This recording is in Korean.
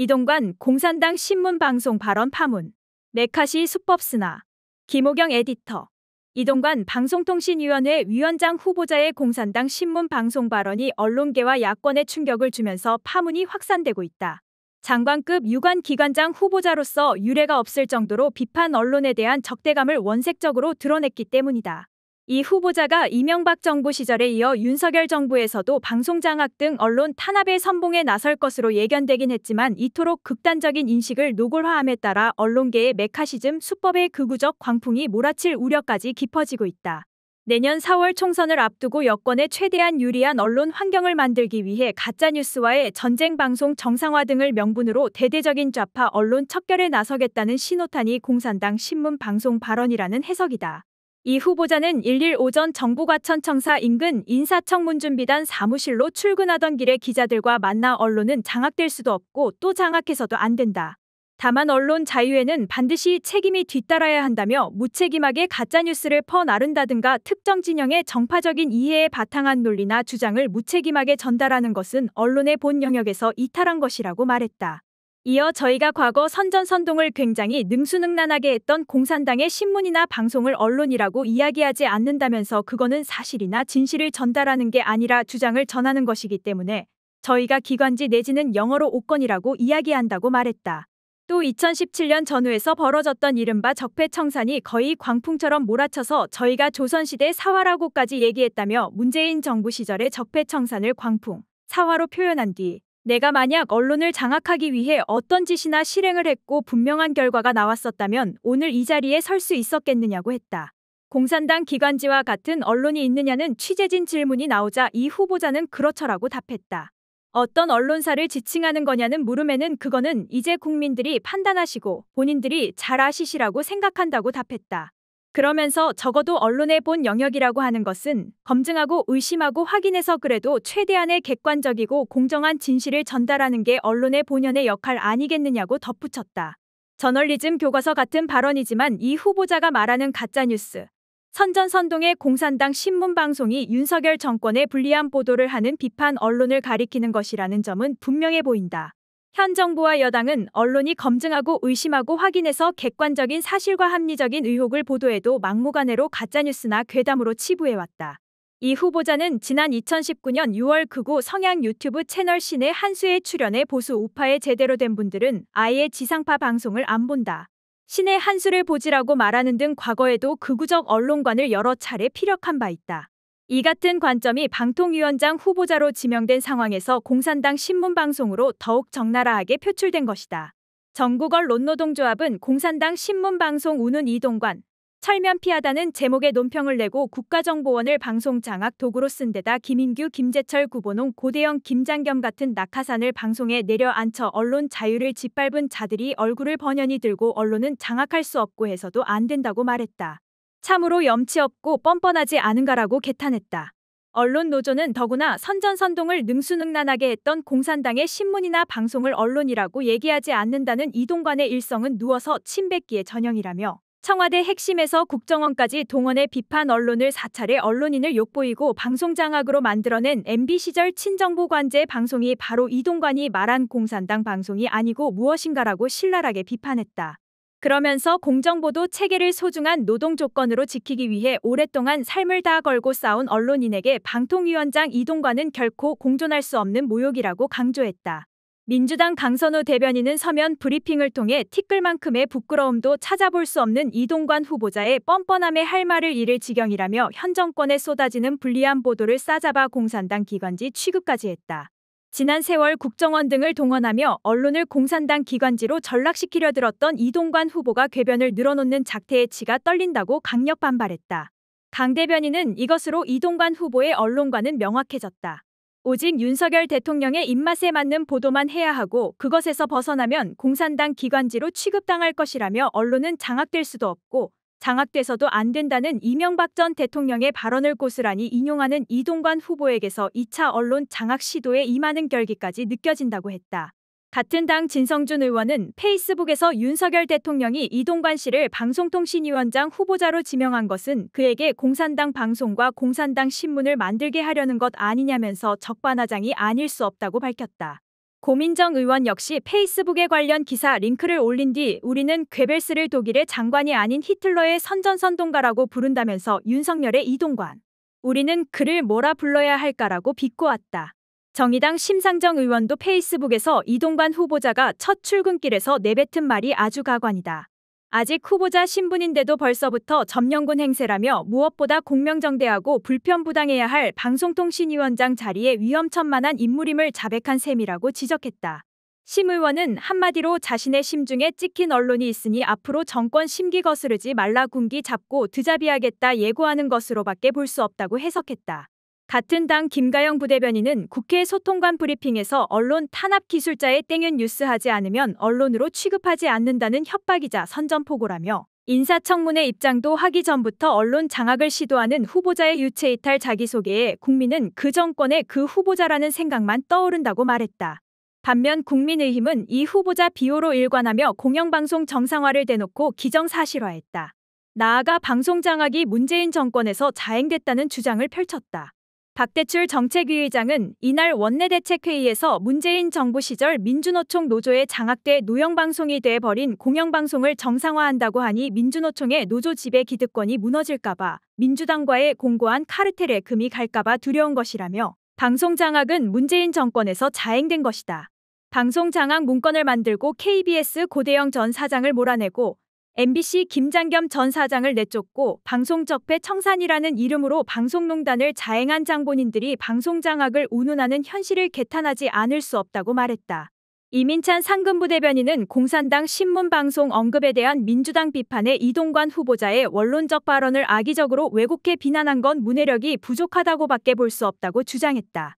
이동관 공산당 신문방송 발언 파문. 메카시 수법스나. 김호경 에디터. 이동관 방송통신위원회 위원장 후보자의 공산당 신문방송 발언이 언론계와 야권에 충격을 주면서 파문이 확산되고 있다. 장관급 유관기관장 후보자로서 유례가 없을 정도로 비판 언론에 대한 적대감을 원색적으로 드러냈기 때문이다. 이 후보자가 이명박 정부 시절에 이어 윤석열 정부에서도 방송장악 등 언론 탄압의 선봉에 나설 것으로 예견되긴 했지만 이토록 극단적인 인식을 노골화함에 따라 언론계의 메카시즘 수법의 극우적 광풍이 몰아칠 우려까지 깊어지고 있다. 내년 4월 총선을 앞두고 여권에 최대한 유리한 언론 환경을 만들기 위해 가짜뉴스와의 전쟁 방송 정상화 등을 명분으로 대대적인 좌파 언론 척결에 나서겠다는 신호탄이 공산당 신문 방송 발언이라는 해석이다. 이 후보자는 1일 오전 정부과천청사 인근 인사청문준비단 사무실로 출근하던 길에 기자들과 만나 언론은 장악될 수도 없고 또 장악해서도 안 된다. 다만 언론 자유에는 반드시 책임이 뒤따라야 한다며 무책임하게 가짜뉴스를 퍼나른다든가 특정 진영의 정파적인 이해에 바탕한 논리나 주장을 무책임하게 전달하는 것은 언론의 본 영역에서 이탈한 것이라고 말했다. 이어 저희가 과거 선전선동을 굉장히 능수능란하게 했던 공산당의 신문이나 방송을 언론이라고 이야기하지 않는다면서 그거는 사실이나 진실을 전달하는 게 아니라 주장을 전하는 것이기 때문에 저희가 기관지 내지는 영어로 오건이라고 이야기한다고 말했다. 또 2017년 전후에서 벌어졌던 이른바 적폐청산이 거의 광풍처럼 몰아쳐서 저희가 조선시대 사화라고까지 얘기했다며 문재인 정부 시절의 적폐청산을 광풍, 사화로 표현한 뒤 내가 만약 언론을 장악하기 위해 어떤 짓이나 실행을 했고 분명한 결과가 나왔었다면 오늘 이 자리에 설 수 있었겠느냐고 했다. 공산당 기관지와 같은 언론이 있느냐는 취재진 질문이 나오자 이 후보자는 그렇더라고 답했다. 어떤 언론사를 지칭하는 거냐는 물음에는 그거는 이제 국민들이 판단하시고 본인들이 잘 아시시라고 생각한다고 답했다. 그러면서 적어도 언론의 본 영역이라고 하는 것은 검증하고 의심하고 확인해서 그래도 최대한의 객관적이고 공정한 진실을 전달하는 게 언론의 본연의 역할 아니겠느냐고 덧붙였다. 저널리즘 교과서 같은 발언이지만 이 후보자가 말하는 가짜뉴스, 선전선동의 공산당 신문방송이 윤석열 정권에 불리한 보도를 하는 비판 언론을 가리키는 것이라는 점은 분명해 보인다. 현 정부와 여당은 언론이 검증하고 의심하고 확인해서 객관적인 사실과 합리적인 의혹을 보도해도 막무가내로 가짜뉴스나 괴담으로 치부해왔다. 이 후보자는 지난 2019년 6월 극우 성향 유튜브 채널 신의 한수에 출연해 보수 우파에 제대로 된 분들은 아예 지상파 방송을 안 본다. 신의 한수를 보지라고 말하는 등 과거에도 극우적 언론관을 여러 차례 피력한 바 있다. 이 같은 관점이 방통위원장 후보자로 지명된 상황에서 공산당 신문방송으로 더욱 적나라하게 표출된 것이다. 전국언론노동조합은 공산당 신문방송 우는 이동관, 철면피하다는 제목의 논평을 내고 국가정보원을 방송 장악 도구로 쓴 데다 김인규, 김재철, 구본홍, 고대영, 김장겸 같은 낙하산을 방송에 내려앉혀 언론 자유를 짓밟은 자들이 얼굴을 번연히 들고 언론은 장악할 수 없고 해서도 안 된다고 말했다. 참으로 염치 없고 뻔뻔하지 않은가라고 개탄했다. 언론노조는 더구나 선전선동을 능수능란하게 했던 공산당의 신문이나 방송을 언론이라고 얘기하지 않는다는 이동관의 일성은 누워서 침 뱉기의 전형이라며 청와대 핵심에서 국정원까지 동원해 비판 언론을 사찰해 언론인을 욕보이고 방송장악으로 만들어낸 MB 시절 친정부 관제 방송이 바로 이동관이 말한 공산당 방송이 아니고 무엇인가라고 신랄하게 비판했다. 그러면서 공정보도 체계를 소중한 노동조건으로 지키기 위해 오랫동안 삶을 다 걸고 싸운 언론인에게 방통위원장 이동관은 결코 공존할 수 없는 모욕이라고 강조했다. 민주당 강선우 대변인은 서면 브리핑을 통해 티끌만큼의 부끄러움도 찾아볼 수 없는 이동관 후보자의 뻔뻔함에 할 말을 잃을 지경이라며 현 정권에 쏟아지는 불리한 보도를 싸잡아 공산당 기관지 취급까지 했다. 지난 세월 국정원 등을 동원하며 언론을 공산당 기관지로 전락시키려 들었던 이동관 후보가 궤변을 늘어놓는 작태의 치가 떨린다고 강력 반발했다. 강 대변인은 이것으로 이동관 후보의 언론관은 명확해졌다. 오직 윤석열 대통령의 입맛에 맞는 보도만 해야 하고 그것에서 벗어나면 공산당 기관지로 취급당할 것이라며 언론은 장악될 수도 없고 장악돼서도 안 된다는 이명박 전 대통령의 발언을 고스란히 인용하는 이동관 후보에게서 2차 언론 장악 시도에 임하는 결기까지 느껴진다고 했다. 같은 당 진성준 의원은 페이스북에서 윤석열 대통령이 이동관 씨를 방송통신위원장 후보자로 지명한 것은 그에게 공산당 방송과 공산당 신문을 만들게 하려는 것 아니냐면서 적반하장이 아닐 수 없다고 밝혔다. 고민정 의원 역시 페이스북에 관련 기사 링크를 올린 뒤 우리는 괴벨스를 독일의 장관이 아닌 히틀러의 선전선동가라고 부른다면서 윤석열의 이동관. 우리는 그를 뭐라 불러야 할까라고 비꼬았다. 정의당 심상정 의원도 페이스북에서 이동관 후보자가 첫 출근길에서 내뱉은 말이 아주 가관이다. 아직 후보자 신분인데도 벌써부터 점령군 행세라며 무엇보다 공명정대하고 불편부당해야 할 방송통신위원장 자리에 위험천만한 인물임을 자백한 셈이라고 지적했다. 심 의원은 한마디로 자신의 심중에 찍힌 언론이 있으니 앞으로 정권 심기 거스르지 말라 군기 잡고 드자비하겠다 예고하는 것으로밖에 볼 수 없다고 해석했다. 같은 당 김가영 부대변인은 국회 소통관 브리핑에서 언론 탄압 기술자의 땡윤 뉴스 하지 않으면 언론으로 취급하지 않는다는 협박이자 선전포고라며 인사청문회 입장도 하기 전부터 언론 장악을 시도하는 후보자의 유체이탈 자기소개에 국민은 그 정권의 그 후보자라는 생각만 떠오른다고 말했다. 반면 국민의힘은 이 후보자 비호로 일관하며 공영방송 정상화를 대놓고 기정사실화했다. 나아가 방송 장악이 문재인 정권에서 자행됐다는 주장을 펼쳤다. 박대출 정책위 의장은 이날 원내대책회의에서 문재인 정부 시절 민주노총 노조에 장악돼 노영방송이 돼버린 공영방송을 정상화한다고 하니 민주노총의 노조 지배 기득권이 무너질까봐 민주당과의 공고한 카르텔에 금이 갈까봐 두려운 것이라며 방송 장악은 문재인 정권에서 자행된 것이다. 방송 장악 문건을 만들고 KBS 고대영 전 사장을 몰아내고 MBC 김장겸 전 사장을 내쫓고 방송적폐 청산이라는 이름으로 방송농단을 자행한 장본인들이 방송장악을 운운하는 현실을 개탄하지 않을 수 없다고 말했다. 이민찬 상근부 대변인은 공산당 신문방송 언급에 대한 민주당 비판에 이동관 후보자의 원론적 발언을 악의적으로 왜곡해 비난한 건 문해력이 부족하다고밖에 볼 수 없다고 주장했다.